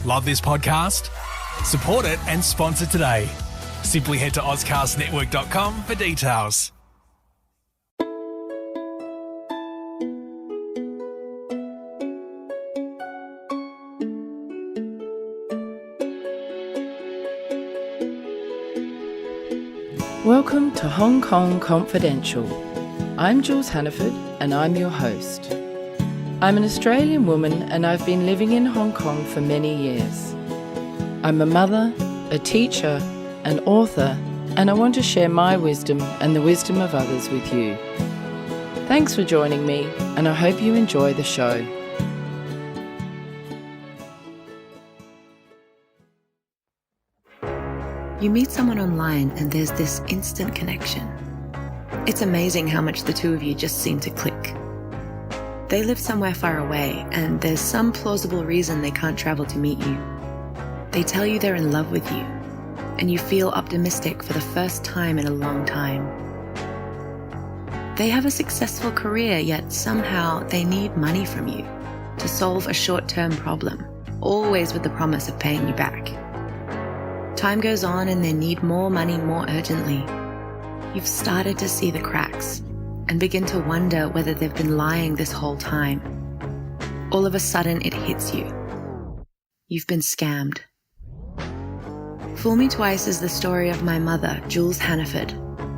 Love this podcast? Support it and sponsor today. Simply head to ozcastnetwork.com for details. Welcome to Hong Kong Confidential. I'm Jules Hannaford and I'm your host. I'm an Australian woman and I've been living in Hong Kong for many years. I'm a mother, a teacher, an author, and I want to share my wisdom and the wisdom of others with you. Thanks for joining me and I hope you enjoy the show. You meet someone online and there's this instant connection. It's amazing how much the two of you just seem to click. They live somewhere far away and there's some plausible reason they can't travel to meet you. They tell you they're in love with you and you feel optimistic for the first time in a long time. They have a successful career, yet somehow they need money from you to solve a short-term problem, always with the promise of paying you back. Time goes on and they need more money more urgently. You've started to see the cracks and begin to wonder whether they've been lying this whole time. All of a sudden it hits you. You've been scammed. Fool Me Twice is the story of my mother, Jules Hannaford,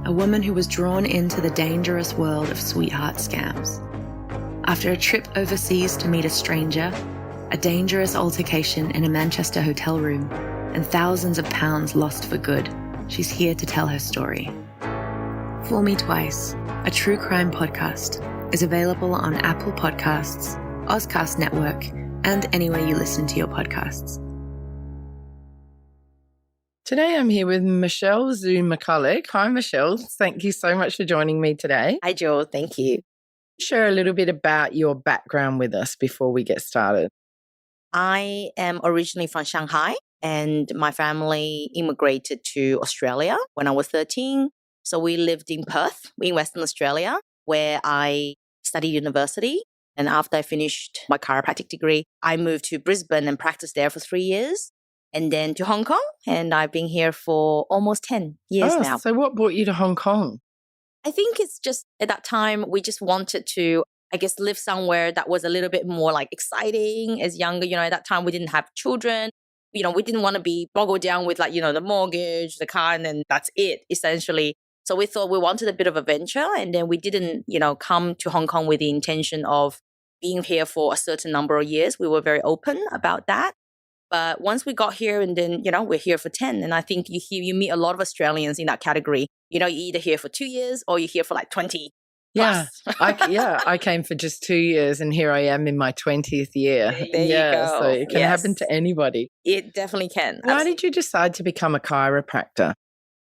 a woman who was drawn into the dangerous world of sweetheart scams. After a trip overseas to meet a stranger, a dangerous altercation in a Manchester hotel room, and thousands of pounds lost for good, she's here to tell her story. Fool Me Twice, a true crime podcast, is available on Apple Podcasts, Ozcast Network, and anywhere you listen to your podcasts. Today I'm here with Zhou McCulloch. Hi Michelle, thank you so much for joining me today. Hi Joel, thank you. Share a little bit about your background with us before we get started. I am originally from Shanghai and my family immigrated to Australia when I was 13. So we lived in Perth, in Western Australia, where I studied university. And after I finished my chiropractic degree, I moved to Brisbane and practiced there for 3 years. And then to Hong Kong. And I've been here for almost 10 years now. So what brought you to Hong Kong? I think it's just at that time, we just wanted to, I guess, live somewhere that was a little bit more like exciting as younger. At that time we didn't have children. We didn't want to be boggled down with the mortgage, the car, and then that's it, essentially. So we thought we wanted a bit of adventure, and then we didn't, come to Hong Kong with the intention of being here for a certain number of years. We were very open about that. But once we got here and then, we're here for 10. And I think you meet a lot of Australians in that category. You're either here for 2 years or you're here for 20 Yeah. plus. I came for just 2 years and here I am in my 20th year. There you go. So it can happen to anybody. It definitely can. Why did you decide to become a chiropractor?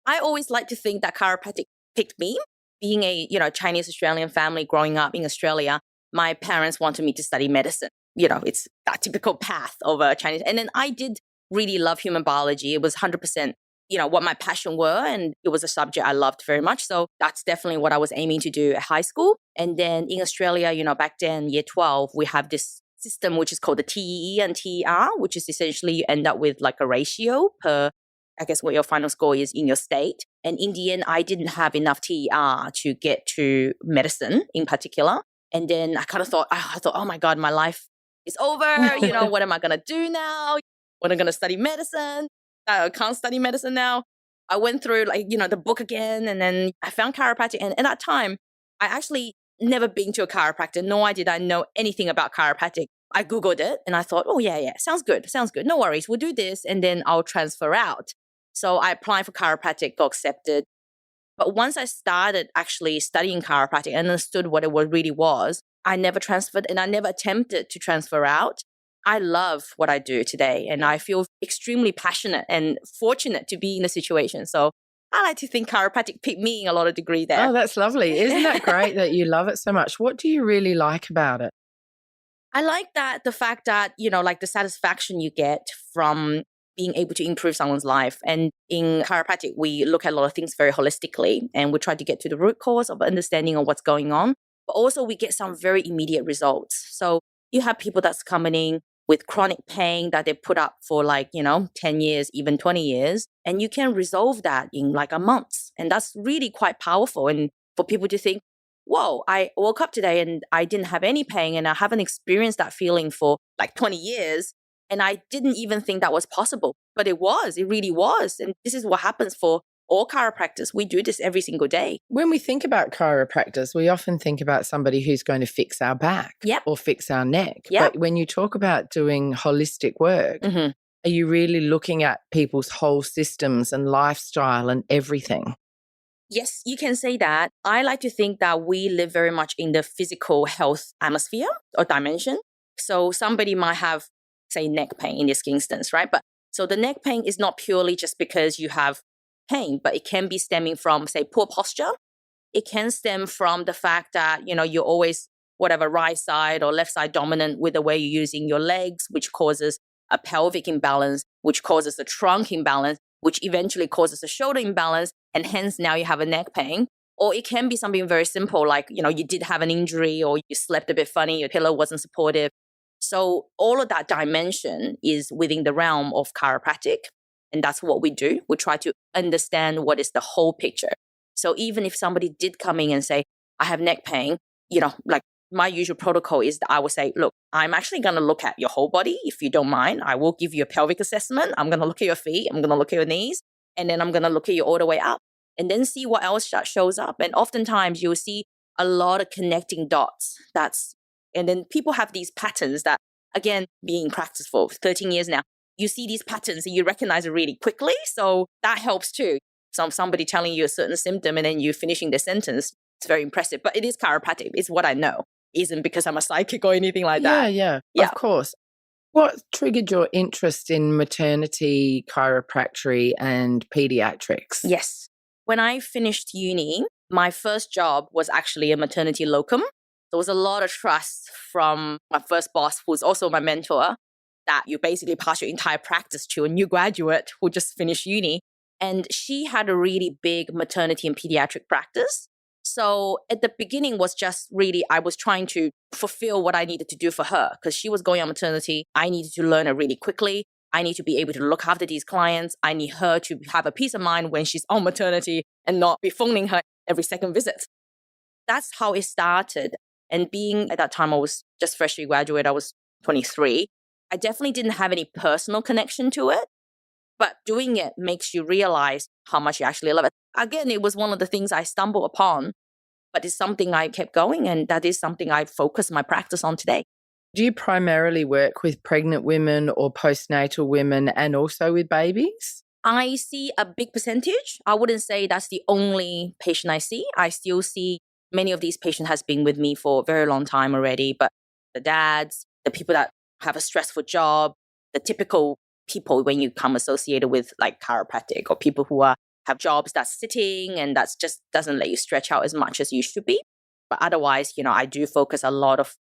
I always like to think that chiropractic picked me. Being a, Chinese Australian family growing up in Australia, my parents wanted me to study medicine. It's that typical path of a Chinese. And then I did really love human biology. It was 100%, what my passion were. And it was a subject I loved very much. So that's definitely what I was aiming to do at high school. And then in Australia, back then, year 12, we have this system which is called the TEE and TER, which is essentially you end up with a ratio per, I guess, what your final score is in your state. And in the end, I didn't have enough TER to get to medicine in particular. And then I kind of thought, oh my God, my life is over. What am I going to do now? When am I going to study medicine? I can't study medicine now. I went through the book again, and then I found chiropractic. And at that time, I actually never been to a chiropractor, nor did I know anything about chiropractic. I Googled it and I thought, oh yeah, sounds good. No worries. We'll do this and then I'll transfer out. So I applied for chiropractic, got accepted. But once I started actually studying chiropractic and understood what it really was, I never transferred and I never attempted to transfer out. I love what I do today and I feel extremely passionate and fortunate to be in the situation. So I like to think chiropractic picked me in a lot of degree there. Oh, that's lovely. Isn't that great that you love it so much? What do you really like about it? I like the fact that, the satisfaction you get from being able to improve someone's life. And in chiropractic, we look at a lot of things very holistically and we try to get to the root cause of understanding of what's going on. But also we get some very immediate results. So you have people that's coming in with chronic pain that they put up for 10 years, even 20 years. And you can resolve that in like a month. And that's really quite powerful. And for people to think, whoa, I woke up today and I didn't have any pain and I haven't experienced that feeling for like 20 years. And I didn't even think that was possible. But it really was. And this is what happens for all chiropractors. We do this every single day. When we think about chiropractors, we often think about somebody who's going to fix our back or fix our neck. Yep. But when you talk about doing holistic work, Mm-hmm. are you really looking at people's whole systems and lifestyle and everything? Yes, you can say that. I like to think that we live very much in the physical health atmosphere or dimension. So somebody might have, say, neck pain in this instance, right? But so the neck pain is not purely just because you have pain, but it can be stemming from, say, poor posture. It can stem from the fact that, you're always right side or left side dominant with the way you're using your legs, which causes a pelvic imbalance, which causes a trunk imbalance, which eventually causes a shoulder imbalance. And hence now you have a neck pain. Or it can be something very simple like, you did have an injury or you slept a bit funny, your pillow wasn't supportive. So all of that dimension is within the realm of chiropractic. And that's what we do. We try to understand what is the whole picture. So even if somebody did come in and say, I have neck pain, like my usual protocol is that I will say, look, I'm actually going to look at your whole body. If you don't mind, I will give you a pelvic assessment. I'm going to look at your feet. I'm going to look at your knees. And then I'm going to look at you all the way up and then see what else shows up. And oftentimes you'll see a lot of connecting dots. And then people have these patterns that, again, being in practice for 13 years now, you see these patterns and you recognize it really quickly. So that helps too. Somebody telling you a certain symptom and then you finishing the sentence, it's very impressive. But it is chiropractic. It's what I know. It isn't because I'm a psychic or anything like that. Yeah, of course. What triggered your interest in maternity, chiropractic and pediatrics? Yes. When I finished uni, my first job was actually a maternity locum. There was a lot of trust from my first boss, who's also my mentor, that you basically pass your entire practice to a new graduate who just finished uni. And she had a really big maternity and pediatric practice. So at the beginning was just really, I was trying to fulfill what I needed to do for her because she was going on maternity. I needed to learn it really quickly. I need to be able to look after these clients. I need her to have a peace of mind when she's on maternity and not be phoning her every second visit. That's how it started. And being at that time, I was just freshly graduated. I was 23. I definitely didn't have any personal connection to it. But doing it makes you realize how much you actually love it. Again, it was one of the things I stumbled upon, but it's something I kept going. And that is something I focus my practice on today. Do you primarily work with pregnant women or postnatal women and also with babies? I see a big percentage. I wouldn't say that's the only patient I see. I still see many of these patients has been with me for a very long time already. But the dads, the people that have a stressful job, the typical people when you come associated with like chiropractic or people who have jobs that's sitting and that's just doesn't let you stretch out as much as you should be. But otherwise, I do focus a lot of,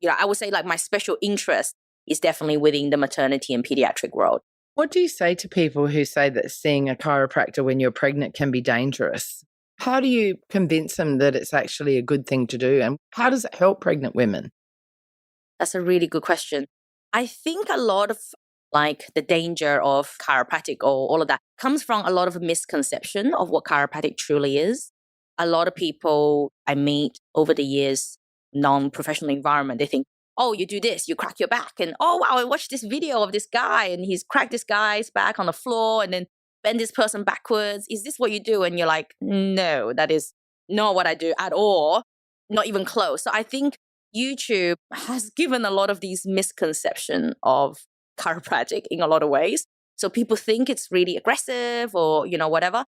I would say like my special interest is definitely within the maternity and pediatric world. What do you say to people who say that seeing a chiropractor when you're pregnant can be dangerous? How do you convince them that it's actually a good thing to do? And how does it help pregnant women? That's a really good question. I think a lot of like the danger of chiropractic or all of that comes from a lot of misconception of what chiropractic truly is. A lot of people I meet over the years, non-professional environment, they think, oh, you do this, you crack your back. And oh, wow, I watched this video of this guy and he's cracked this guy's back on the floor and then bend this person backwards. Is this what you do? And you're like, no, that is not what I do at all. Not even close. So I think YouTube has given a lot of these misconception of chiropractic in a lot of ways. So people think it's really aggressive or, whatever.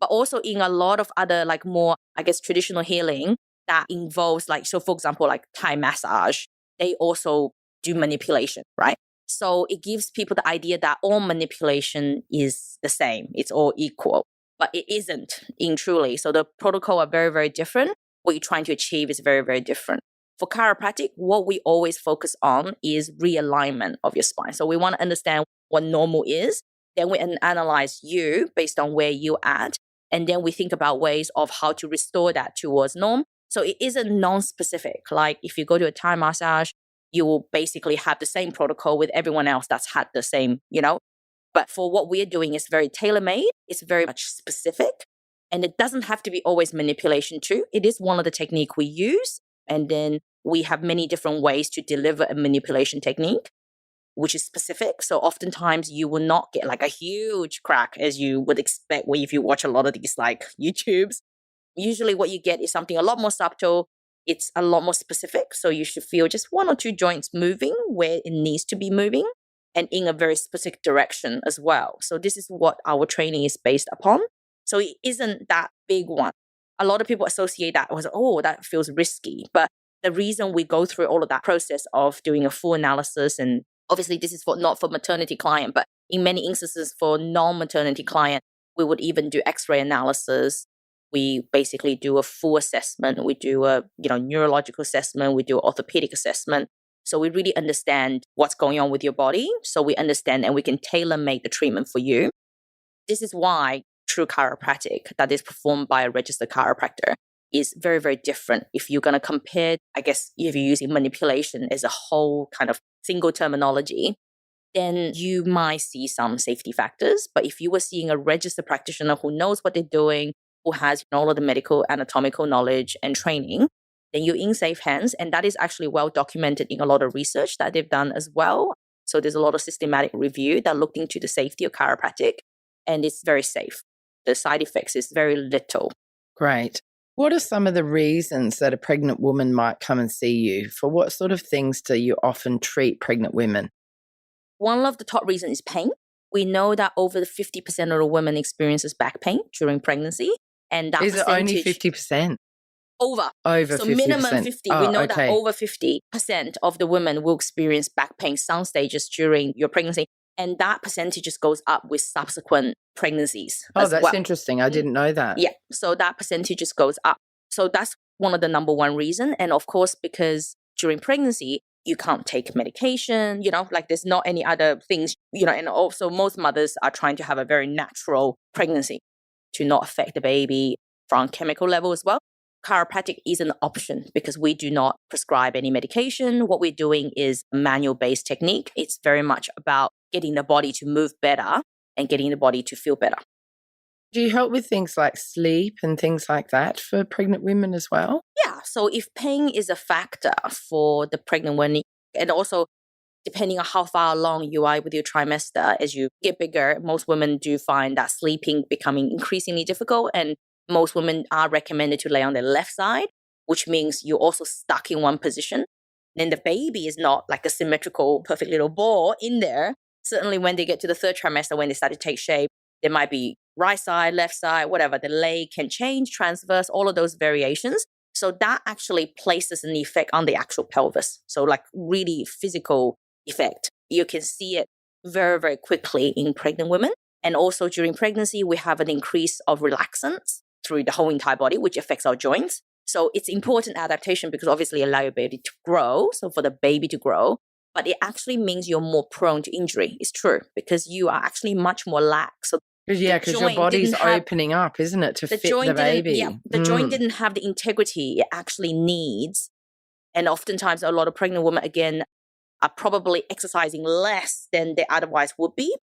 But also in a lot of other like more, I guess, traditional healing that involves like, so for example, like Thai massage, they also do manipulation, right? So it gives people the idea that all manipulation is the same. It's all equal, but it isn't in truly. So the protocol are very, very different. What you're trying to achieve is very, very different. For chiropractic, what we always focus on is realignment of your spine. So we want to understand what normal is. Then we analyze you based on where you're at. And then we think about ways of how to restore that towards norm. So it isn't non-specific. Like if you go to a Thai massage, you will basically have the same protocol with everyone else that's had the same, But for what we're doing, it's very tailor-made. It's very much specific. And it doesn't have to be always manipulation too. It is one of the technique we use. And then we have many different ways to deliver a manipulation technique, which is specific. So oftentimes you will not get like a huge crack as you would expect if you watch a lot of these like YouTubes. Usually what you get is something a lot more subtle. It's a lot more specific. So you should feel just one or two joints moving where it needs to be moving and in a very specific direction as well. So this is what our training is based upon. So it isn't that big one. A lot of people associate that with, that feels risky. But the reason we go through all of that process of doing a full analysis, and obviously this is not for maternity client, but in many instances for non-maternity client, we would even do X-ray analysis. We basically do a full assessment. We do a neurological assessment. We do an orthopedic assessment. So we really understand what's going on with your body. So we understand and we can tailor-make the treatment for you. This is why true chiropractic that is performed by a registered chiropractor is very, very different. If you're going to compare, I guess, if you're using manipulation as a whole kind of single terminology, then you might see some safety factors. But if you were seeing a registered practitioner who knows what they're doing, who has all of the medical anatomical knowledge and training, then you're in safe hands. And that is actually well documented in a lot of research that they've done as well. So there's a lot of systematic review that looked into the safety of chiropractic, and it's very safe. The side effects is very little. Great. What are some of the reasons that a pregnant woman might come and see you? For what sort of things do you often treat pregnant women? One of the top reasons is pain. We know that over 50% of the women experiences back pain during pregnancy. And that is it only 50%? Over. So 50%. Minimum 50. We know that over 50% of the women will experience back pain some stages during your pregnancy. And that percentage just goes up with subsequent pregnancies. That's interesting. I didn't know that. Yeah. So that percentage just goes up. So that's one of the number one reason. And of course, because during pregnancy, you can't take medication, like there's not any other things, and also most mothers are trying to have a very natural pregnancy to not affect the baby from chemical level as well. Chiropractic is an option because we do not prescribe any medication. What we're doing is manual-based technique. It's very much about getting the body to move better and getting the body to feel better. Do you help with things like sleep and things like that for pregnant women as well? Yeah. So if pain is a factor for the pregnant woman, and also depending on how far along you are with your trimester, as you get bigger, most women do find that sleeping becoming increasingly difficult. And most women are recommended to lay on their left side, which means you're also stuck in one position. Then the baby is not like a symmetrical, perfect little ball in there. Certainly when they get to the third trimester, when they start to take shape, there might be right side, left side, whatever. The leg can change, transverse, all of those variations. So that actually places an effect on the actual pelvis. So like really physical effect. You can see it very, very quickly in pregnant women. And also during pregnancy, we have an increase of relaxants through the whole entire body, which affects our joints. So it's important adaptation because obviously allow your baby to grow. So for the baby to grow, but it actually means you're more prone to injury. It's true because you are actually much more lax. So because your body's opening up, isn't it, to fit the baby? The joint didn't have the integrity it actually needs. And oftentimes a lot of pregnant women, again, are probably exercising less than they otherwise would be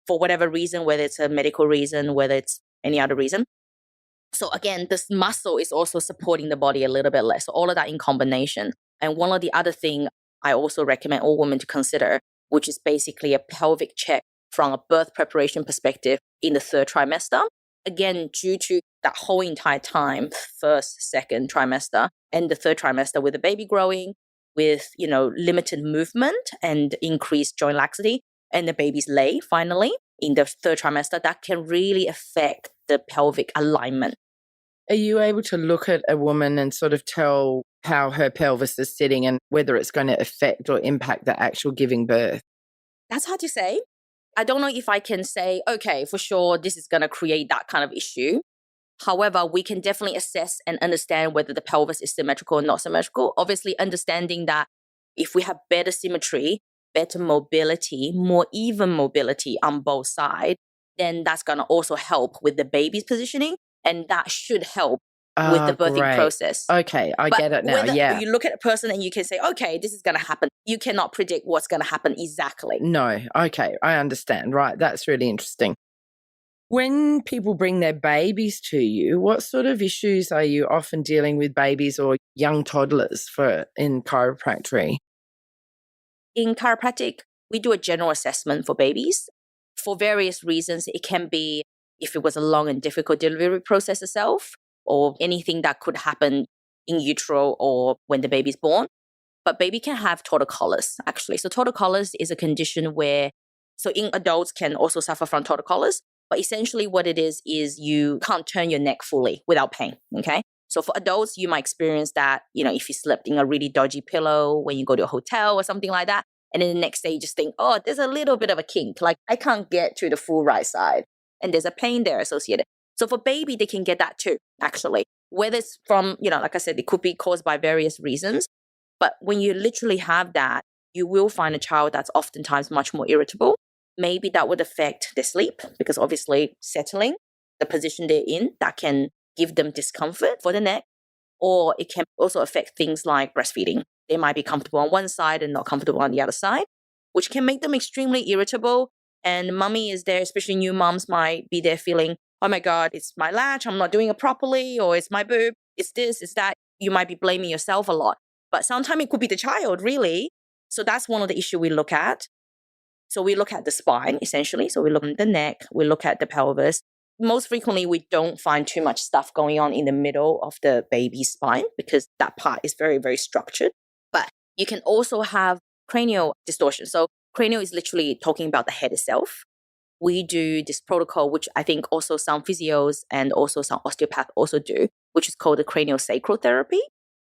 for whatever reason, whether it's a medical reason, whether it's any other reason. So again, this muscle is also supporting the body a little bit less. So all of that in combination. And one of the other thing I also recommend all women to consider, which is basically a pelvic check from a birth preparation perspective in the third trimester. Again, due to that whole entire time, first, second trimester, and the third trimester with the baby growing, with, limited movement and increased joint laxity, and the baby's lay finally in the third trimester, that can really affect the pelvic alignment. Are you able to look at a woman and sort of tell how her pelvis is sitting and whether it's going to affect or impact the actual giving birth? That's hard to say. I don't know if I can say, okay, for sure, this is going to create that kind of issue. However, we can definitely assess and understand whether the pelvis is symmetrical or not symmetrical. Obviously, understanding that if we have better symmetry, better mobility, more even mobility on both sides, then that's going to also help with the baby's positioning. And that should help with the birthing great. process. Okay, I get it now. Yeah. You look at a person and you can say, okay, this is going to happen. You cannot predict what's going to happen exactly. No. Okay, I understand. Right. That's really interesting. When people bring their babies to you, what sort of issues are you often dealing with babies or young toddlers in chiropractic? In chiropractic, we do a general assessment for babies. For various reasons, it can be if it was a long and difficult delivery process itself, or anything that could happen in utero or when the baby's born. But baby can have torticollis, actually. So torticollis is a condition where, so in adults can also suffer from torticollis, but essentially what it is you can't turn your neck fully without pain, okay? So for adults, you might experience that, if you slept in a really dodgy pillow when you go to a hotel or something like that, and then the next day you just think, oh, there's a little bit of a kink, like I can't get to the full right side, and there's a pain there associated. So for baby, they can get that too, actually. Whether it's from, like I said, it could be caused by various reasons. But when you literally have that, you will find a child that's oftentimes much more irritable. Maybe that would affect their sleep because obviously settling, the position they're in, that can give them discomfort for the neck. Or it can also affect things like breastfeeding. They might be comfortable on one side and not comfortable on the other side, which can make them extremely irritable. And mommy is there, especially new moms might be there feeling, oh my God, it's my latch, I'm not doing it properly, or it's my boob, it's this, it's that. You might be blaming yourself a lot. But sometimes it could be the child, really. So that's one of the issues we look at. So we look at the spine, essentially. So we look at the neck, we look at the pelvis. Most frequently, we don't find too much stuff going on in the middle of the baby's spine because that part is very, very structured. But you can also have cranial distortion. So cranial is literally talking about the head itself. We do this protocol, which I think also some physios and also some osteopaths also do, which is called the cranial sacral therapy.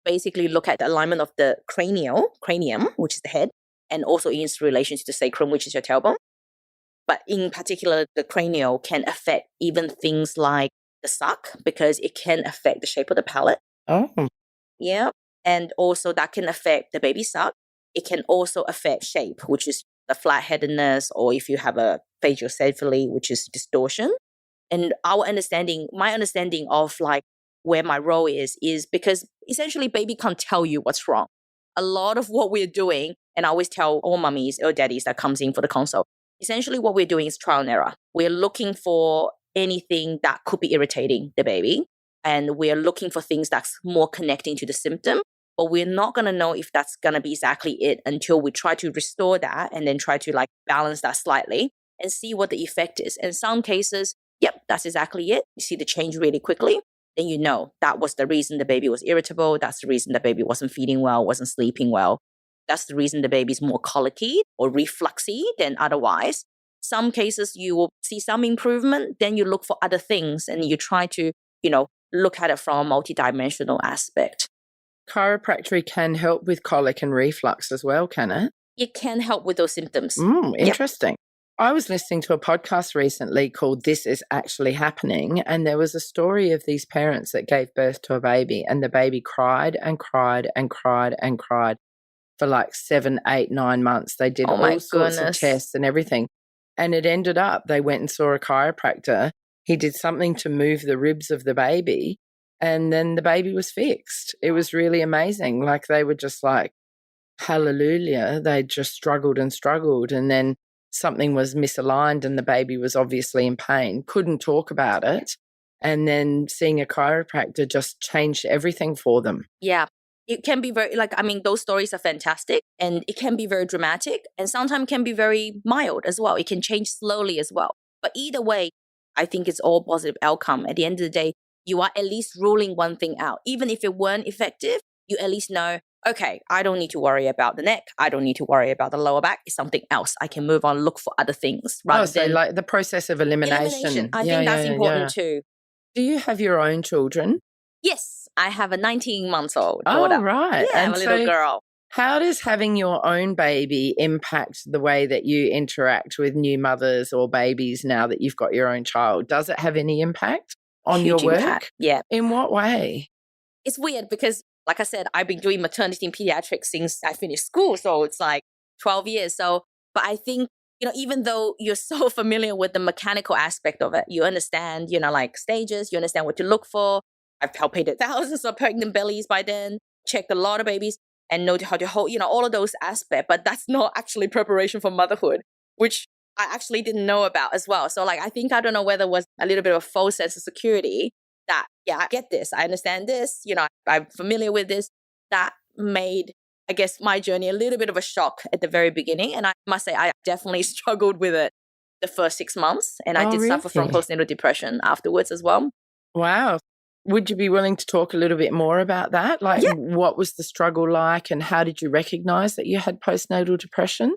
Basically look at the alignment of the cranium, which is the head, and also in its relation to the sacrum, which is your tailbone. But in particular, the cranial can affect even things like the suck because it can affect the shape of the palate. Oh. Yeah. And also that can affect the baby suck. It can also affect shape, which is the flat-headedness, or if you have a phagocephaly, which is distortion. And my understanding of like where my role is because essentially baby can't tell you what's wrong. A lot of what we're doing, and I always tell all mummies or daddies that comes in for the consult, essentially what we're doing is trial and error. We're looking for anything that could be irritating the baby, and we're looking for things that's more connecting to the symptom. But we're not going to know if that's going to be exactly it until we try to restore that and then try to like balance that slightly and see what the effect is. In some cases, yep, that's exactly it. You see the change really quickly. Then you know that was the reason the baby was irritable. That's the reason the baby wasn't feeding well, wasn't sleeping well. That's the reason the baby's more colicky or refluxy than otherwise. Some cases you will see some improvement. Then you look for other things and you try to, look at it from a multidimensional aspect. Chiropractic can help with colic and reflux as well, can it? It can help with those symptoms. Interesting. Yep. I was listening to a podcast recently called This Is Actually Happening, and there was a story of these parents that gave birth to a baby, and the baby cried and cried and cried and cried for like 7, 8, 9 months. They did all sorts of tests and everything. And it ended up, they went and saw a chiropractor. He did something to move the ribs of the baby, and then the baby was fixed. It was really amazing. Like they were just like, hallelujah. They just struggled and struggled. And then something was misaligned and the baby was obviously in pain, couldn't talk about it. And then seeing a chiropractor just changed everything for them. Yeah. It can be very, those stories are fantastic and it can be very dramatic and sometimes can be very mild as well. It can change slowly as well. But either way, I think it's all positive outcome. At the end of the day, you are at least ruling one thing out. Even if it weren't effective, you at least know, okay, I don't need to worry about the neck. I don't need to worry about the lower back. It's something else. I can move on, look for other things. So like the process of elimination. I think that's important too. Do you have your own children? Yes, I have a 19-month-old daughter. Oh, right. Yeah, I'm a little girl. How does having your own baby impact the way that you interact with new mothers or babies now that you've got your own child? Does it have any impact on your work? Impact. Yeah. In what way? It's weird because, like I said, I've been doing maternity and pediatrics since I finished school. So it's like 12 years. So, but I think, even though you're so familiar with the mechanical aspect of it, you understand, like stages, you understand what to look for. I've palpated thousands of pregnant bellies by then, checked a lot of babies, and know how to hold, all of those aspects. But that's not actually preparation for motherhood, which I actually didn't know about as well. So I think, I don't know whether it was a little bit of a false sense of security that, I get this, I understand this, I'm familiar with this. That made, I guess, my journey a little bit of a shock at the very beginning. And I must say, I definitely struggled with it the first 6 months. And I did suffer from postnatal depression afterwards as well. Wow. Would you be willing to talk a little bit more about that? What was the struggle like and how did you recognize that you had postnatal depression?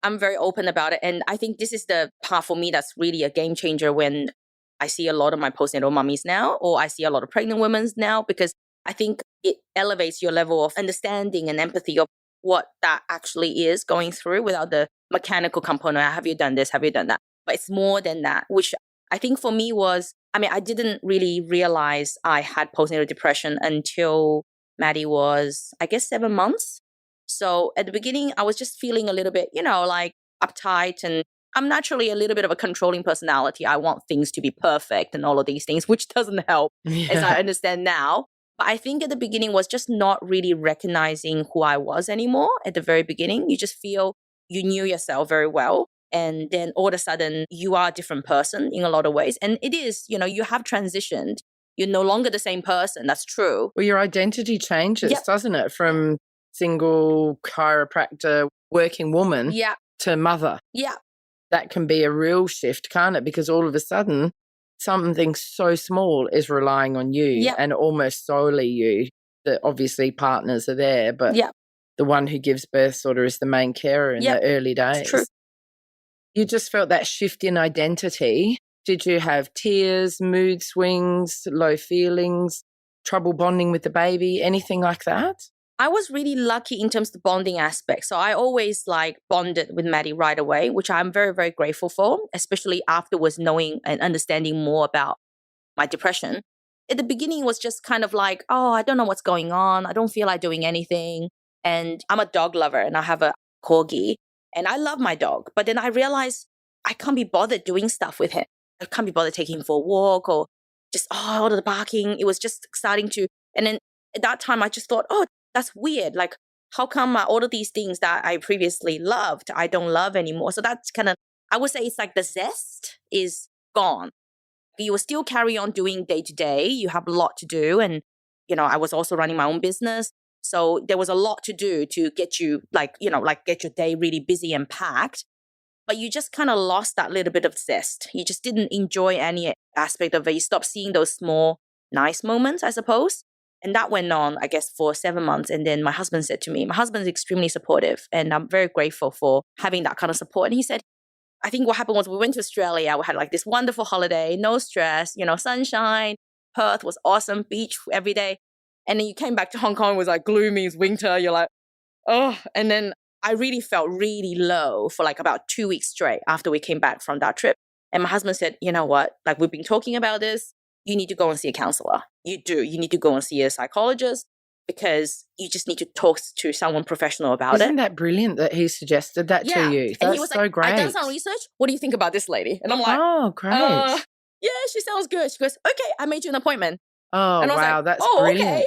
I'm very open about it. And I think this is the part for me that's really a game changer when I see a lot of my postnatal mummies now, or I see a lot of pregnant women now, because I think it elevates your level of understanding and empathy of what that actually is going through without the mechanical component. Have you done this? Have you done that? But it's more than that, which I think for me was, I didn't really realize I had postnatal depression until Maddie was, I guess, 7 months. So at the beginning, I was just feeling a little bit, uptight, and I'm naturally a little bit of a controlling personality. I want things to be perfect and all of these things, which doesn't help as I understand now. But I think at the beginning was just not really recognizing who I was anymore at the very beginning. You just feel you knew yourself very well. And then all of a sudden you are a different person in a lot of ways. And it is, you have transitioned. You're no longer the same person. That's true. Well, your identity changes, doesn't it? From single chiropractor, working woman to mother. Yeah. That can be a real shift, can't it? Because all of a sudden, something so small is relying on you and almost solely you. That obviously partners are there, but the one who gives birth sort of is the main carer in the early days. It's true. You just felt that shift in identity. Did you have tears, mood swings, low feelings, trouble bonding with the baby, anything like that? I was really lucky in terms of the bonding aspect. So I always bonded with Maddie right away, which I'm very, very grateful for, especially afterwards knowing and understanding more about my depression. At the beginning, it was just kind of I don't know what's going on. I don't feel like doing anything. And I'm a dog lover and I have a corgi and I love my dog. But then I realized I can't be bothered doing stuff with him. I can't be bothered taking him for a walk or just, all of the barking. It was just starting to, and then at that time I just thought, that's weird. How come all of these things that I previously loved, I don't love anymore? So that's kind of, I would say it's the zest is gone. You will still carry on doing day to day. You have a lot to do. And, I was also running my own business. So there was a lot to do to get you get your day really busy and packed. But you just kind of lost that little bit of zest. You just didn't enjoy any aspect of it. You stopped seeing those small, nice moments, I suppose. And that went on, I guess, for 7 months. And then my husband said to me, my husband's extremely supportive. And I'm very grateful for having that kind of support. And he said, I think what happened was we went to Australia. We had this wonderful holiday, no stress, sunshine. Perth was awesome, beach every day. And then you came back to Hong Kong, it was gloomy, it's winter. You're like, oh. And then I really felt really low for about 2 weeks straight after we came back from that trip. And my husband said, you know what? We've been talking about this. You need to go and see a counselor. You do. You need to go and see a psychologist because you just need to talk to someone professional about it. Isn't that brilliant that he suggested that to you? That's and he was so great. I've done some research. What do you think about this lady? And I'm like, oh, great. Yeah, she sounds good. She goes, okay, I made you an appointment. Oh, and I was wow, that's brilliant. Okay.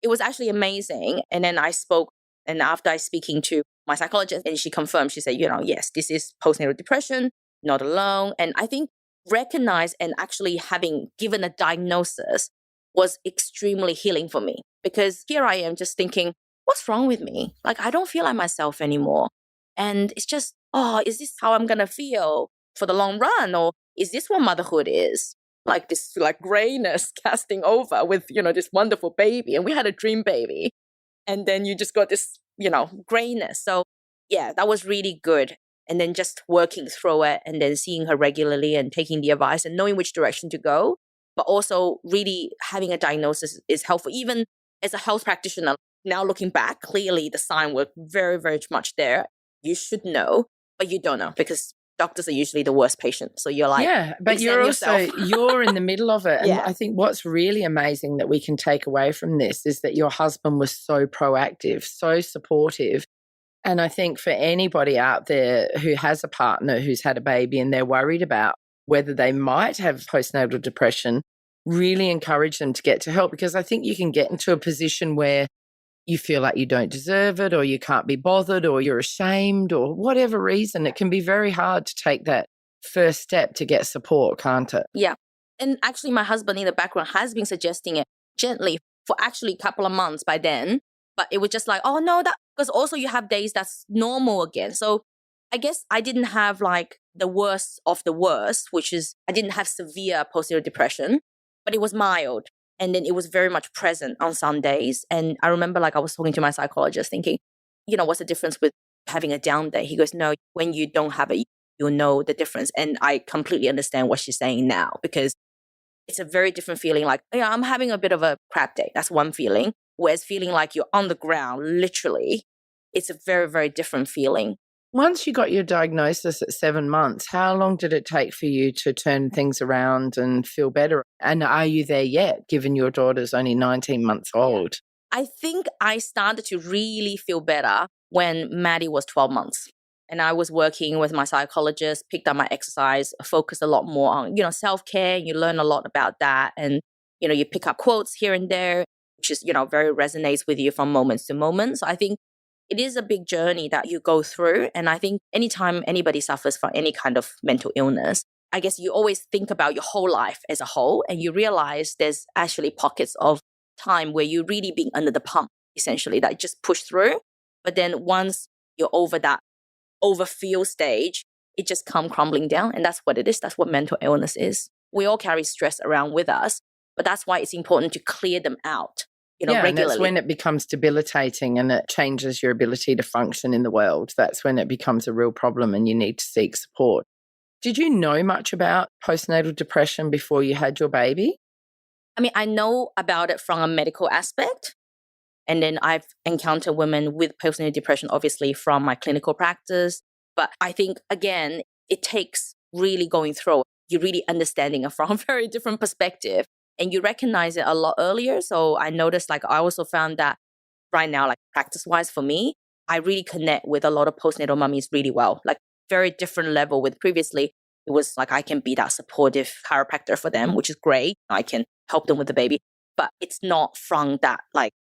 It was actually amazing. And then I spoke, and after I speaking to my psychologist, and she confirmed, she said, yes, this is postnatal depression, not alone. And I think recognize and actually having given a diagnosis was extremely healing for me because here I am just thinking, what's wrong with me? I don't feel like myself anymore. And it's just, is this how I'm going to feel for the long run? Or is this what motherhood is? This grayness casting over with, this wonderful baby. And we had a dream baby. And then you just got this, grayness. So yeah, that was really good. And then just working through it and then seeing her regularly and taking the advice and knowing which direction to go. But also really having a diagnosis is helpful. Even as a health practitioner, now looking back, clearly the sign were very, very much there. You should know, but you don't know because doctors are usually the worst patient. So you're yeah, but you're also, you're in the middle of it. And I think what's really amazing that we can take away from this is that your husband was so proactive, so supportive. And I think for anybody out there who has a partner who's had a baby and they're worried about whether they might have postnatal depression, really encourage them to get to help? Because I think you can get into a position where you feel like you don't deserve it, or you can't be bothered, or you're ashamed, or whatever reason. It can be very hard to take that first step to get support, can't it? Yeah. And actually, my husband in the background has been suggesting it gently for actually a couple of months by then. But it was just like, oh no, that because also you have days that's normal again. So I guess I didn't have like the worst of the worst, which is I didn't have severe postnatal depression, but it was mild. And then it was very much present on some days. And I remember like I was talking to my psychologist thinking, what's the difference with having a down day? He goes, no, when you don't have it, you'll know the difference. And I completely understand what she's saying now, because it's a very different feeling. Like, yeah, I'm having a bit of a crap day. That's one feeling. Whereas feeling like you're on the ground, literally, it's a very, very different feeling. Once you got your diagnosis at 7 months, how long did it take for you to turn things around and feel better? And are you there yet, given your daughter's only 19 months old? I think I started to really feel better when Maddie was 12 months. And I was working with my psychologist, picked up my exercise, focused a lot more on, self-care. You learn a lot about that. And, you pick up quotes here and there, which is, very resonates with you from moments to moments. So I think it is a big journey that you go through. And I think anytime anybody suffers from any kind of mental illness, I guess you always think about your whole life as a whole, and you realize there's actually pockets of time where you're really being under the pump, essentially, that just push through. But then once you're over that overfeel stage, it just come crumbling down. And that's what it is. That's what mental illness is. We all carry stress around with us, but that's why it's important to clear them out. Regularly. And that's when it becomes debilitating and it changes your ability to function in the world. That's when it becomes a real problem and you need to seek support. Did you know much about postnatal depression before you had your baby? I mean, I know about it from a medical aspect. And then I've encountered women with postnatal depression, obviously, from my clinical practice. But I think, again, it takes really going through. You're really understanding it from a very different perspective. And you recognize it a lot earlier. So I noticed, I also found that right now, practice-wise for me, I really connect with a lot of postnatal mummies really well. Very different level with previously. It was I can be that supportive chiropractor for them, which is great. I can help them with the baby. But it's not from that,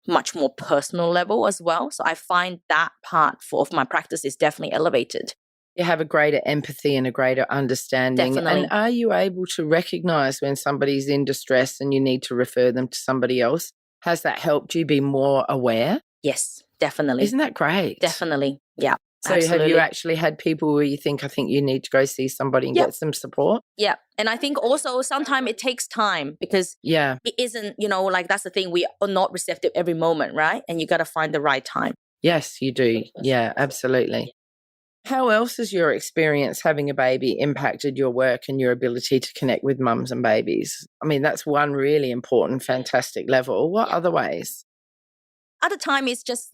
much more personal level as well. So I find that part of my practice is definitely elevated. You have a greater empathy and a greater understanding. Definitely. And are you able to recognize when somebody's in distress and you need to refer them to somebody else? Has that helped you be more aware? Yes, definitely. Isn't that great? Definitely. Yeah. So absolutely. Have you actually had people where you think, I think you need to go see somebody and get some support? Yeah. And I think also sometimes it takes time because it isn't, that's the thing. We are not receptive every moment, right? And you got to find the right time. Yes, you do. Yeah, absolutely. How else has your experience having a baby impacted your work and your ability to connect with mums and babies? I mean, that's one really important, fantastic level. What other ways? Other time is just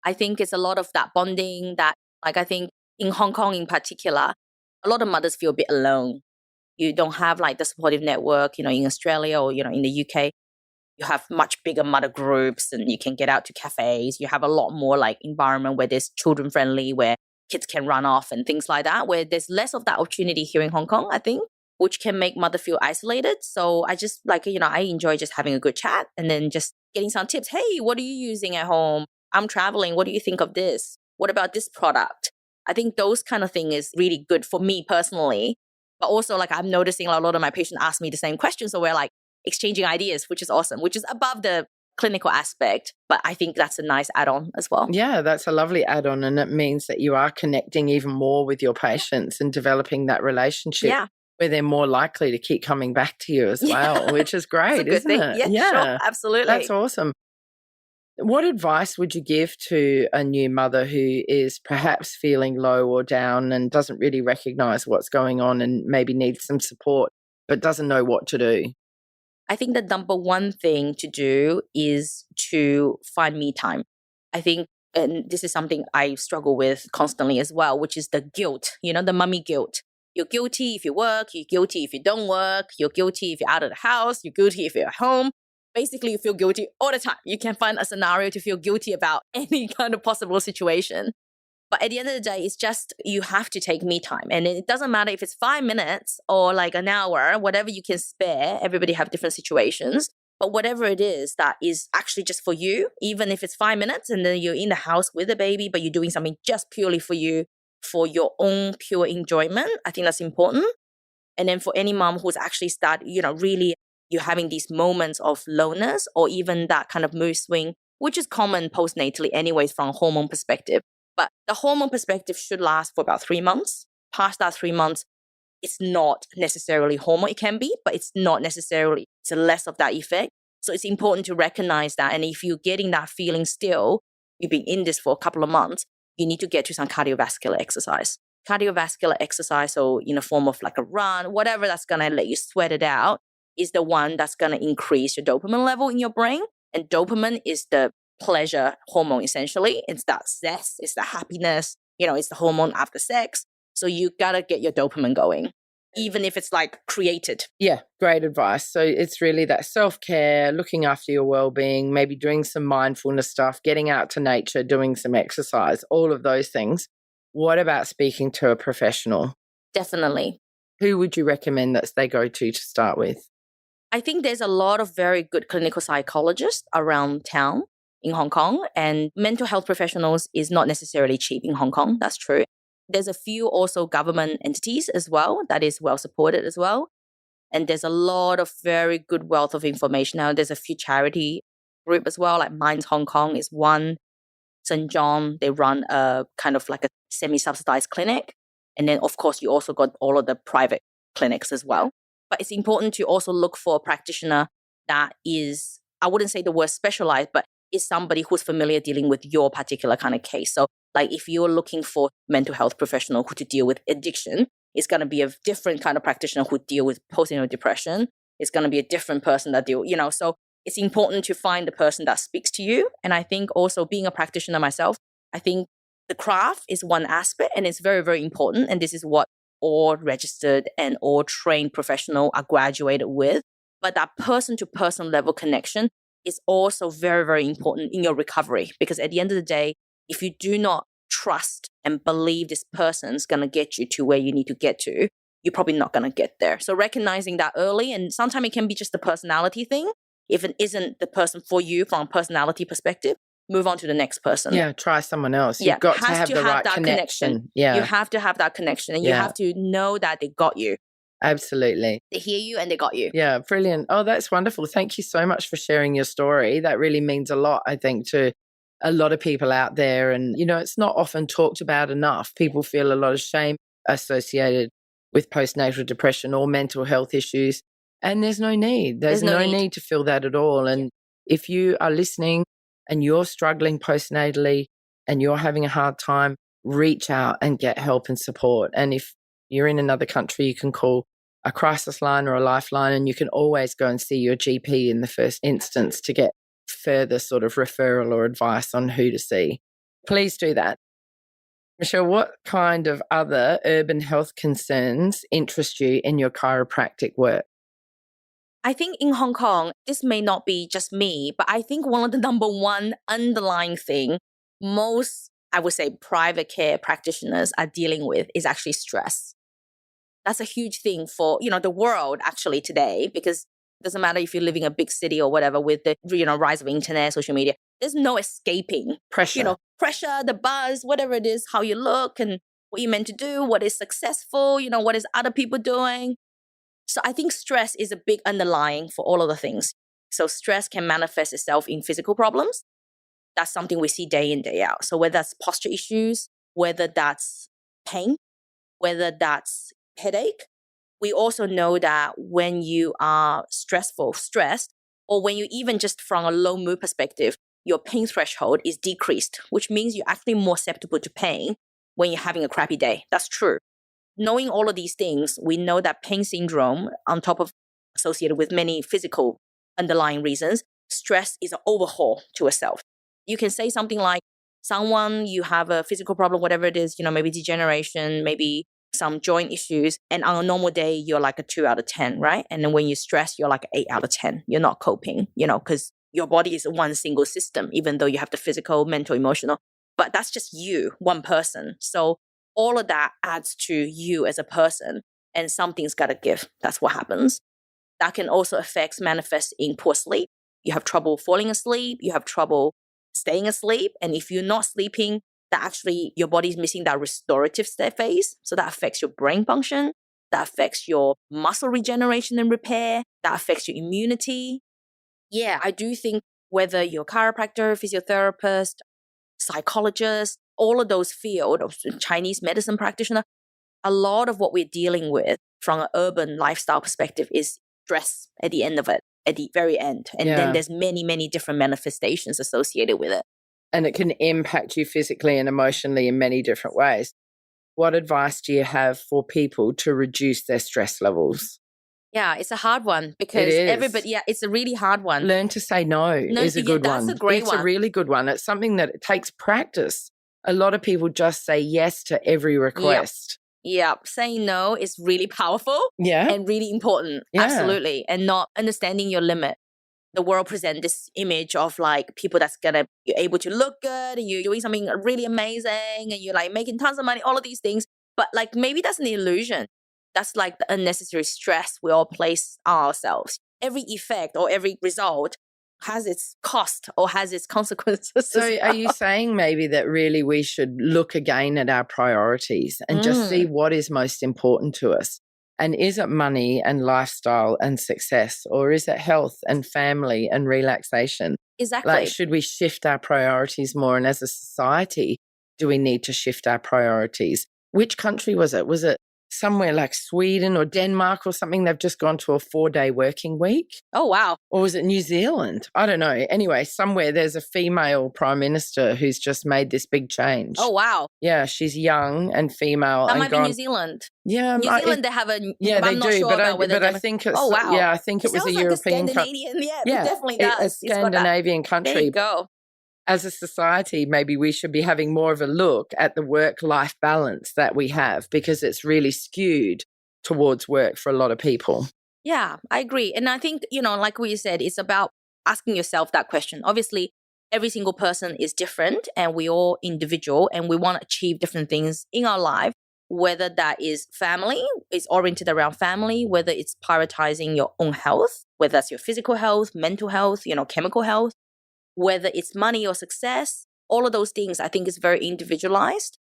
I think it's a lot of that bonding that I think in Hong Kong in particular, a lot of mothers feel a bit alone. You don't have the supportive network, in Australia or, in the UK. You have much bigger mother groups and you can get out to cafes. You have a lot more environment where there's children friendly, where kids can run off and things like that, where there's less of that opportunity here in Hong Kong, I think, which can make mother feel isolated. So I just I enjoy just having a good chat and then just getting some tips. Hey, what are you using at home? I'm traveling. What do you think of this? What about this product? I think those kind of thing is really good for me personally. But also I'm noticing a lot of my patients ask me the same questions. So we're exchanging ideas, which is awesome, which is above the clinical aspect. But I think that's a nice add-on as well. Yeah, that's a lovely add-on. And it means that you are connecting even more with your patients and developing that relationship where they're more likely to keep coming back to you as well, which is great, isn't it? Yeah, sure, absolutely. That's awesome. What advice would you give to a new mother who is perhaps feeling low or down and doesn't really recognize what's going on and maybe needs some support but doesn't know what to do? I think the number one thing to do is to find me time. I think, and this is something I struggle with constantly as well, which is the guilt, the mummy guilt. You're guilty if you work, you're guilty if you don't work, you're guilty if you're out of the house, you're guilty if you're at home. Basically, you feel guilty all the time. You can find a scenario to feel guilty about any kind of possible situation. But at the end of the day, it's just you have to take me time. And it doesn't matter if it's 5 minutes or like an hour, whatever you can spare. Everybody have different situations. But whatever it is that is actually just for you, even if it's 5 minutes and then you're in the house with the baby, but you're doing something just purely for you, for your own pure enjoyment, I think that's important. And then for any mom who's actually really you're having these moments of lowness or even that kind of mood swing, which is common postnatally anyways from a hormone perspective. But the hormone perspective should last for about 3 months. Past that 3 months, it's not necessarily hormone. It can be, but it's not necessarily, it's less of that effect. So it's important to recognize that. And if you're getting that feeling still, you've been in this for a couple of months, you need to get to some cardiovascular exercise. Cardiovascular exercise, or in the form of like a run, whatever that's going to let you sweat it out, is the one that's going to increase your dopamine level in your brain. And dopamine is the pleasure hormone, essentially. It's that zest, it's the happiness, it's the hormone after sex. So you got to get your dopamine going, even if it's like created. Yeah, great advice. So it's really that self-care, looking after your well-being, maybe doing some mindfulness stuff, getting out to nature, doing some exercise, all of those things. What about speaking to a professional? Definitely. Who would you recommend that they go to start with? I think there's a lot of very good clinical psychologists around town in Hong Kong, and mental health professionals is not necessarily cheap in Hong Kong. That's true. There's a few also government entities as well that is well supported as well. And there's a lot of very good wealth of information now. There's a few charity group as well, like Minds Hong Kong is one. St. John, they run a kind of like a semi-subsidized clinic. And then, of course, you also got all of the private clinics as well. But it's important to also look for a practitioner that is, I wouldn't say the word specialized, but is somebody who's familiar dealing with your particular kind of case. So like if you're looking for mental health professional who to deal with addiction, it's going to be a different kind of practitioner who deal with postnatal depression. It's going to be a different person that deal, so it's important to find the person that speaks to you. And I think also being a practitioner myself, I think the craft is one aspect and it's very, very important. And this is what all registered and all trained professionals are graduated with. But that person-to-person level connection is also very, very important in your recovery. Because at the end of the day, if you do not trust and believe this person's going to get you to where you need to get to, you're probably not going to get there. So recognizing that early, and sometimes it can be just a personality thing. If it isn't the person for you from a personality perspective, move on to the next person. Yeah, try someone else. You've got to have the right connection. Yeah. You have to have that connection and you have to know that they got you. Absolutely. They hear you and they got you. Yeah, brilliant. Oh, that's wonderful. Thank you so much for sharing your story. That really means a lot, I think, to a lot of people out there. And, it's not often talked about enough. People feel a lot of shame associated with postnatal depression or mental health issues. And there's no need. There's no need to feel that at all. And if you are listening and you're struggling postnatally and you're having a hard time, reach out and get help and support. And if you're in another country, you can call a crisis line or a lifeline, and you can always go and see your GP in the first instance to get further sort of referral or advice on who to see. Please do that. Michelle, what kind of other urban health concerns interest you in your chiropractic work? I think in Hong Kong, this may not be just me, but I think one of the number one underlying thing most, I would say, private care practitioners are dealing with is actually stress. That's a huge thing for, the world actually today, because it doesn't matter if you live in a big city or whatever with the, rise of internet, social media, there's no escaping. Pressure. Pressure, the buzz, whatever it is, how you look and what you're meant to do, what is successful, what is other people doing. So I think stress is a big underlying for all of the things. So stress can manifest itself in physical problems. That's something we see day in, day out. So whether that's posture issues, whether that's pain, whether that's headache, we also know that when you are stressed, or when you even just from a low mood perspective, your pain threshold is decreased, which means you're actually more susceptible to pain when you're having a crappy day. That's true. Knowing all of these things, we know that pain syndrome, on top of associated with many physical underlying reasons, stress is an overhaul to a self. You can say something like, you have a physical problem, whatever it is, maybe degeneration, maybe some joint issues. And on a normal day, you're like a 2 out of 10, right? And then when you stress, you're like an 8 out of 10. You're not coping, because your body is one single system, even though you have the physical, mental, emotional. but that's just you, one person. So all of that adds to you as a person, and something's got to give. That's what happens. That can also manifest in poor sleep. You have trouble falling asleep. You have trouble staying asleep. And if you're not sleeping, that actually your body's missing that restorative phase. So that affects your brain function. That affects your muscle regeneration and repair. That affects your immunity. Yeah, I do think whether you're a chiropractor, physiotherapist, psychologist, all of those fields, Chinese medicine practitioner, a lot of what we're dealing with from an urban lifestyle perspective is stress at the end of it, at the very end. And then there's many, many different manifestations associated with it. And it can impact you physically and emotionally in many different ways. What advice do you have for people to reduce their stress levels? Yeah, it's a hard one because everybody, it's a really hard one. Learn to say no is a good one. That's a great one. It's a really good one. It's something that it takes practice. A lot of people just say yes to every request. Yeah, saying no is really powerful and really important. Yeah. Absolutely. And not understanding your limit. The world presents this image of like people that's you're able to look good and you're doing something really amazing and you're like making tons of money, all of these things. But like maybe that's an illusion. That's like the unnecessary stress we all place on ourselves. Every effect or every result has its cost or has its consequences. So are you saying maybe that really we should look again at our priorities and just see what is most important to us? And is it money and lifestyle and success, or is it health and family and relaxation? Exactly. Like, should we shift our priorities more? And as a society, do we need to shift our priorities? Which country was it? Was it somewhere like Sweden or Denmark or something? They've just gone to a 4-day working week. Oh, wow. Or was it New Zealand? I don't know. Anyway, somewhere there's a female prime minister who's just made this big change. Oh, wow. Yeah, she's young and female. That might be New Zealand. Yeah. New Zealand, they have a... Yeah, they I'm not do. sure about whether I think it's... Oh, wow. Yeah, I think it was a European country. Yeah, it definitely does. A Scandinavian country. There you go. As a society, maybe we should be having more of a look at the work-life balance that we have, because it's really skewed towards work for a lot of people. Yeah, I agree. And I think, like we said, it's about asking yourself that question. Obviously, every single person is different and we all individual and we want to achieve different things in our life, whether that is family, is oriented around family, whether it's prioritizing your own health, whether that's your physical health, mental health, chemical health, whether it's money or success, all of those things I think is very individualized.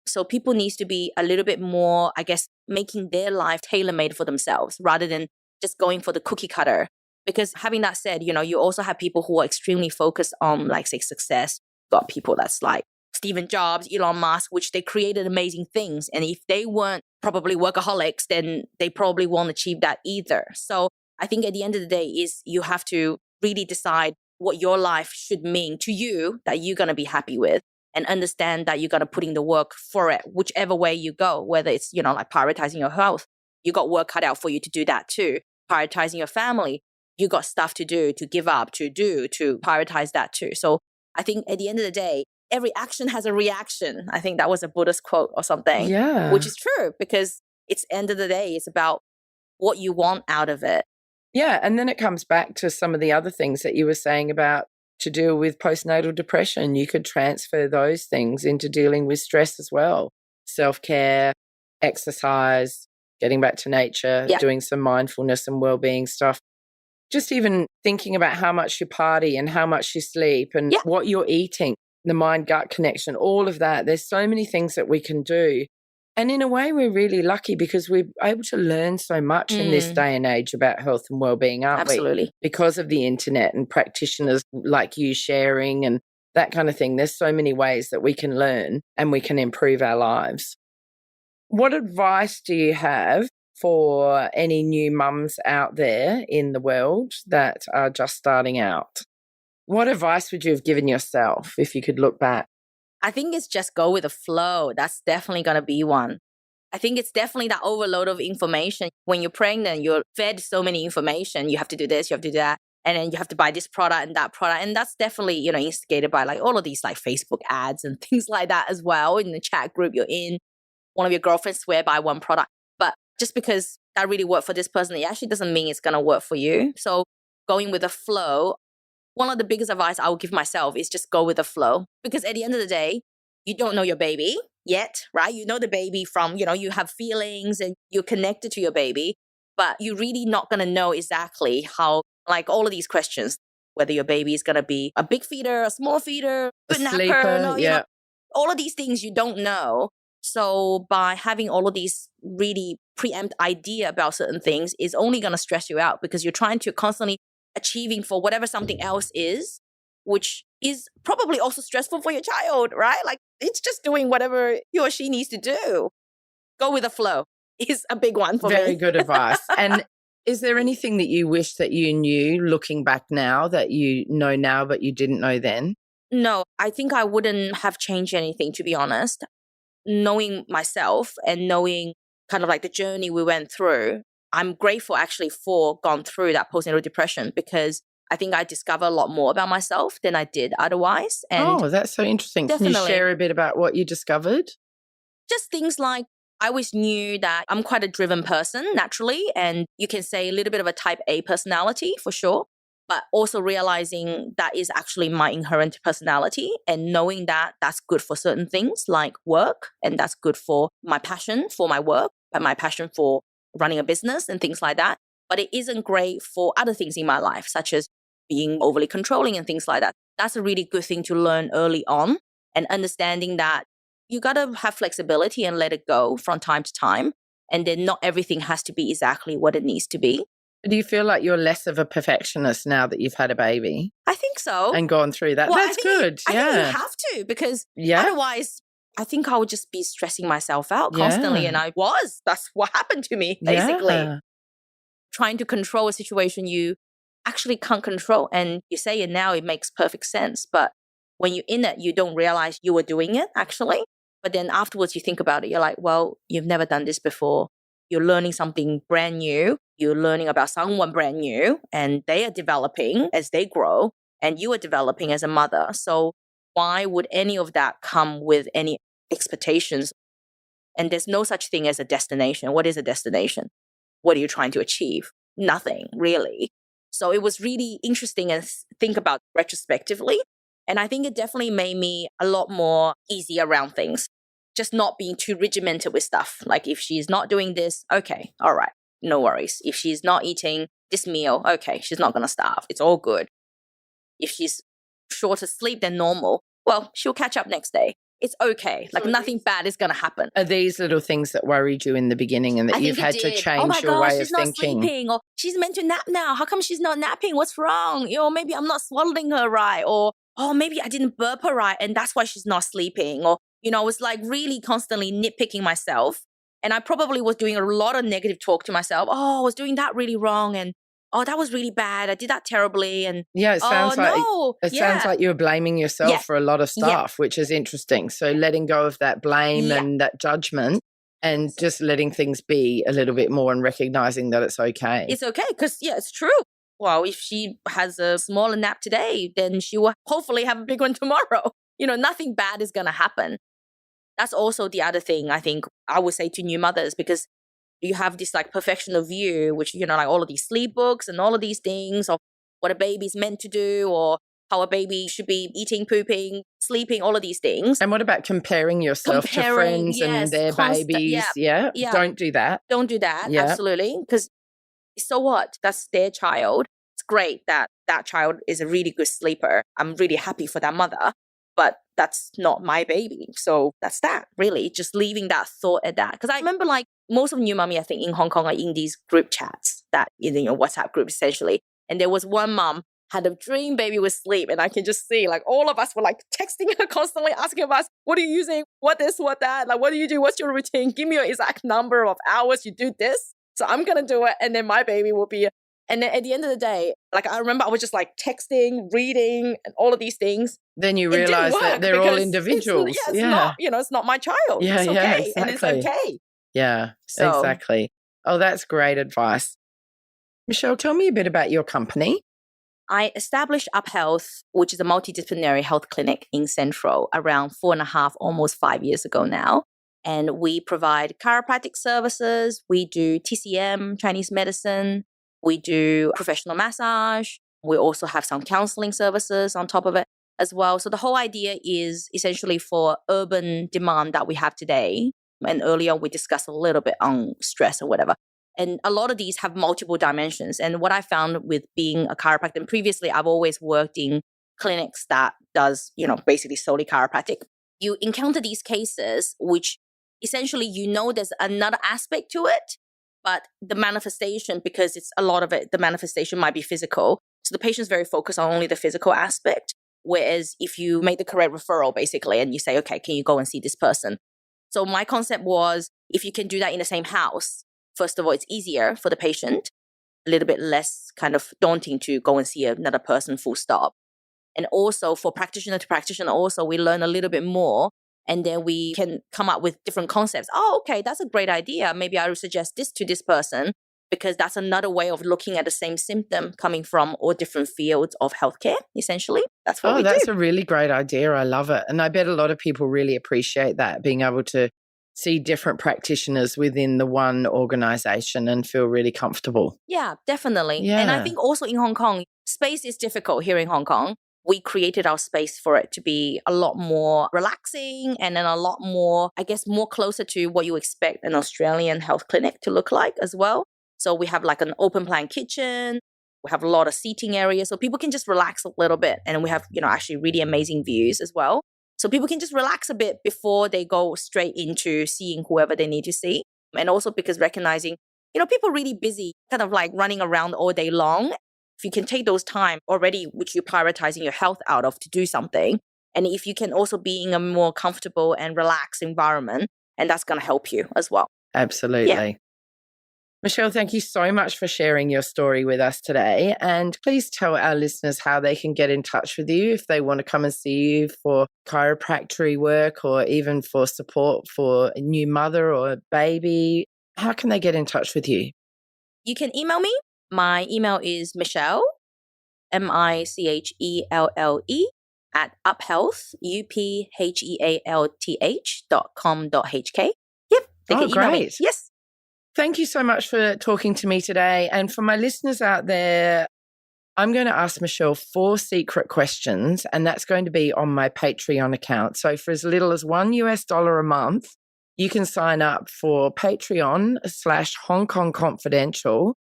So people need to be a little bit more, I guess, making their life tailor-made for themselves rather than just going for the cookie cutter. Because having that said, you also have people who are extremely focused on, like, say, success. You've got people that's like Steve Jobs, Elon Musk, which they created amazing things. And if they weren't probably workaholics, then they probably won't achieve that either. So I think at the end of the day is you have to really decide what your life should mean to you that you're going to be happy with, and understand that you're going to put in the work for it, whichever way you go, whether it's, like prioritizing your health, you got work cut out for you to do that too. Prioritizing your family, you got stuff to do, to give up, to prioritize that too. So I think at the end of the day, every action has a reaction. I think that was a Buddhist quote or something, which is true, because it's end of the day, it's about what you want out of it. Yeah, and then it comes back to some of the other things that you were saying about to deal with postnatal depression. You could transfer those things into dealing with stress as well. Self-care, exercise, getting back to nature, doing some mindfulness and well-being stuff. Just even thinking about how much you party and how much you sleep and what you're eating, the mind-gut connection, all of that. There's so many things that we can do. And in a way, we're really lucky because we're able to learn so much in this day and age about health and well-being, aren't we? Absolutely. Because of the internet and practitioners like you sharing and that kind of thing. There's so many ways that we can learn and we can improve our lives. What advice do you have for any new mums out there in the world that are just starting out? What advice would you have given yourself if you could look back? I think it's just go with the flow. That's definitely going to be one. I think it's definitely that overload of information. When you're pregnant, you're fed so many information. You have to do this, you have to do that. And then you have to buy this product and that product. And that's definitely, instigated by like all of these like Facebook ads and things like that as well. In the chat group you're in, one of your girlfriends swear by one product. But just because that really worked for this person, it actually doesn't mean it's going to work for you. So going with the flow, one of the biggest advice I would give myself is just go with the flow. Because at the end of the day, you don't know your baby yet, right? You know the baby from, you have feelings and you're connected to your baby, but you're really not going to know exactly how, like all of these questions, whether your baby is going to be a big feeder, a small feeder, good napper, no, all of these things you don't know. So by having all of these really preempt idea about certain things is only going to stress you out because you're trying to constantly achieving for whatever something else is, which is probably also stressful for your child, right? Like it's just doing whatever he or she needs to do. Go with the flow is a big one for me. Very good advice. And is there anything that you wish that you knew looking back now that you know now but you didn't know then? No, I think I wouldn't have changed anything, to be honest. Knowing myself and knowing kind of like the journey we went through, I'm grateful actually for gone through that postnatal depression because I think I discovered a lot more about myself than I did otherwise. And that's so interesting. Definitely. Can you share a bit about what you discovered? Just things like I always knew that I'm quite a driven person naturally, and you can say a little bit of a type A personality for sure, but also realizing that is actually my inherent personality and knowing that that's good for certain things like work, and that's good for my passion for my work, and my passion for running a business and things like that. But it isn't great for other things in my life, such as being overly controlling and things like that. That's a really good thing to learn early on, and understanding that you got to have flexibility and let it go from time to time. And then not everything has to be exactly what it needs to be. Do you feel like you're less of a perfectionist now that you've had a baby? I think so. And gone through that? Well, That's good. I think you have to, because otherwise I think I would just be stressing myself out constantly. And that's what happened to me, basically. Yeah. Trying to control a situation you actually can't control. And you say it now, it makes perfect sense. But when you're in it, you don't realize you were doing it actually. But then afterwards you think about it, you're like, well, you've never done this before. You're learning something brand new. You're learning about someone brand new, and they are developing as they grow, and you are developing as a mother. So why would any of that come with any expectations? And there's no such thing as a destination. What is a destination? What are you trying to achieve? Nothing, really. So it was really interesting and think about retrospectively. And I think it definitely made me a lot more easy around things. Just not being too regimented with stuff. Like if she's not doing this, okay, all right, no worries. If she's not eating this meal, okay, she's not going to starve. It's all good. If she's short of sleep than normal, well, she'll catch up next day. It's okay. Like nothing bad is going to happen. Are these little things that worried you in the beginning and that you've had to change your way of thinking? She's not sleeping, or she's meant to nap now. How come she's not napping? What's wrong? Maybe I'm not swallowing her right, or maybe I didn't burp her right and that's why she's not sleeping. Or, I was like really constantly nitpicking myself. And I probably was doing a lot of negative talk to myself. Oh, I was doing that really wrong. And that was really bad. I did that terribly. And it sounds like you were blaming yourself for a lot of stuff, which is interesting. So letting go of that blame and that judgment and just letting things be a little bit more and recognizing that it's okay. It's okay because, it's true. Well, if she has a smaller nap today, then she will hopefully have a big one tomorrow. Nothing bad is going to happen. That's also the other thing I think I would say to new mothers, because you have this like perfectional view, which, like all of these sleep books and all of these things of what a baby's meant to do or how a baby should be eating, pooping, sleeping, all of these things. And what about comparing yourself to friends and their babies? Yeah. Don't do that. Don't do that. Yeah. Absolutely. Because so what? That's their child. It's great that that child is a really good sleeper. I'm really happy for that mother. But that's not my baby. So that's that, really. Just leaving that thought at that. Because I remember like most of new mummy, I think in Hong Kong are in these group chats that, WhatsApp group essentially. And there was one mum had a dream baby with sleep. And I can just see like all of us were like texting her constantly, asking us, what are you using? What this, what that? Like, what do you do? What's your routine? Give me your exact number of hours you do this. So I'm going to do it. And then my baby will be. And then at the end of the day, like I remember I was just like texting, reading and all of these things. Then you realize that they're all individuals. It's not, it's not my child. Yeah, it's okay. Exactly. And it's okay. Yeah, exactly. Oh, that's great advice. Michelle, tell me a bit about your company. I established UpHealth, which is a multidisciplinary health clinic in Central around 4.5, almost 5 years ago now. And we provide chiropractic services. We do TCM, Chinese medicine. We do professional massage. We also have some counseling services on top of it. as well. So the whole idea is essentially for urban demand that we have today. And earlier we discussed a little bit on stress or whatever. And a lot of these have multiple dimensions. And what I found with being a chiropractor, and previously I've always worked in clinics that does, basically solely chiropractic. You encounter these cases, which essentially, there's another aspect to it, but the manifestation, because it's a lot of it, the manifestation might be physical. So the patient's very focused on only the physical aspect. Whereas if you make the correct referral, basically, and you say, okay, can you go and see this person? So my concept was, if you can do that in the same house, first of all, it's easier for the patient, a little bit less kind of daunting to go and see another person full stop. And also for practitioner to practitioner, also we learn a little bit more, and then we can come up with different concepts. Oh, okay, that's a great idea. Maybe I would suggest this to this person, because that's another way of looking at the same symptom coming from all different fields of healthcare, essentially. That's what we do. Oh, that's a really great idea. I love it. And I bet a lot of people really appreciate that, being able to see different practitioners within the one organization and feel really comfortable. Yeah, definitely. Yeah. And I think also in Hong Kong, space is difficult here in Hong Kong. We created our space for it to be a lot more relaxing and then a lot more, more closer to what you expect an Australian health clinic to look like as well. So we have like an open plan kitchen. We have a lot of seating areas so people can just relax a little bit. And we have, actually really amazing views as well. So people can just relax a bit before they go straight into seeing whoever they need to see. And also because recognizing, people are really busy, kind of like running around all day long. If you can take those time already, which you're prioritizing your health out of to do something, and if you can also be in a more comfortable and relaxed environment, and that's going to help you as well. Absolutely. Yeah. Michelle, thank you so much for sharing your story with us today. And please tell our listeners how they can get in touch with you if they want to come and see you for chiropractic work or even for support for a new mother or a baby. How can they get in touch with you? You can email me. My email is Michelle, MICHELLE at UpHealth, UPHEALTH.com.HK. Yep. They can email me. Yes. Thank you so much for talking to me today. And for my listeners out there, I'm going to ask Michelle 4 secret questions, and that's going to be on my Patreon account. So for as little as $1 a month, you can sign up for Patreon/Hong Kong Confidential,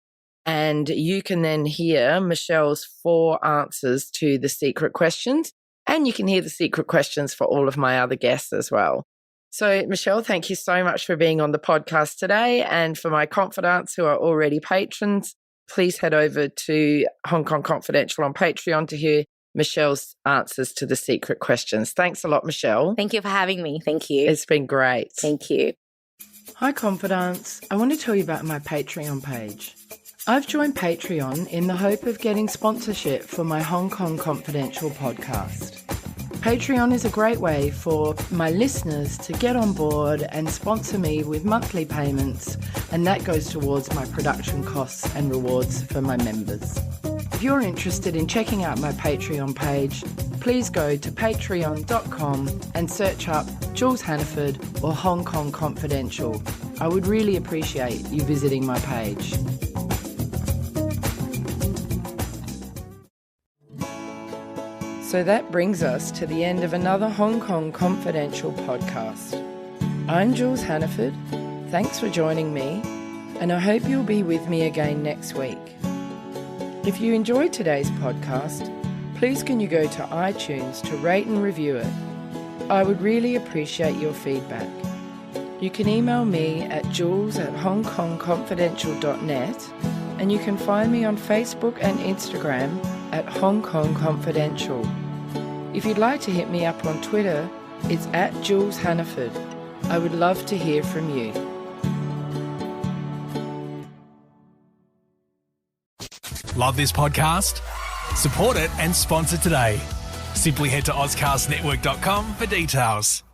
and you can then hear Michelle's 4 answers to the secret questions, and you can hear the secret questions for all of my other guests as well. So, Michelle, thank you so much for being on the podcast today. And for my confidants who are already patrons, please head over to Hong Kong Confidential on Patreon to hear Michelle's answers to the secret questions. Thanks a lot, Michelle. Thank you for having me. Thank you. It's been great. Thank you. Hi, confidants. I want to tell you about my Patreon page. I've joined Patreon in the hope of getting sponsorship for my Hong Kong Confidential podcast. Patreon is a great way for my listeners to get on board and sponsor me with monthly payments, and that goes towards my production costs and rewards for my members. If you're interested in checking out my Patreon page, please go to patreon.com and search up Jules Hannaford or Hong Kong Confidential. I would really appreciate you visiting my page. So that brings us to the end of another Hong Kong Confidential podcast. I'm Jules Hannaford. Thanks for joining me, and I hope you'll be with me again next week. If you enjoyed today's podcast, please can you go to iTunes to rate and review it. I would really appreciate your feedback. You can email me at jules@hongkongconfidential.net, and you can find me on Facebook and Instagram at Hong Kong Confidential. If you'd like to hit me up on Twitter, it's at Jules Hannaford. I would love to hear from you. Love this podcast? Support it and sponsor today. Simply head to AuscastNetwork.com for details.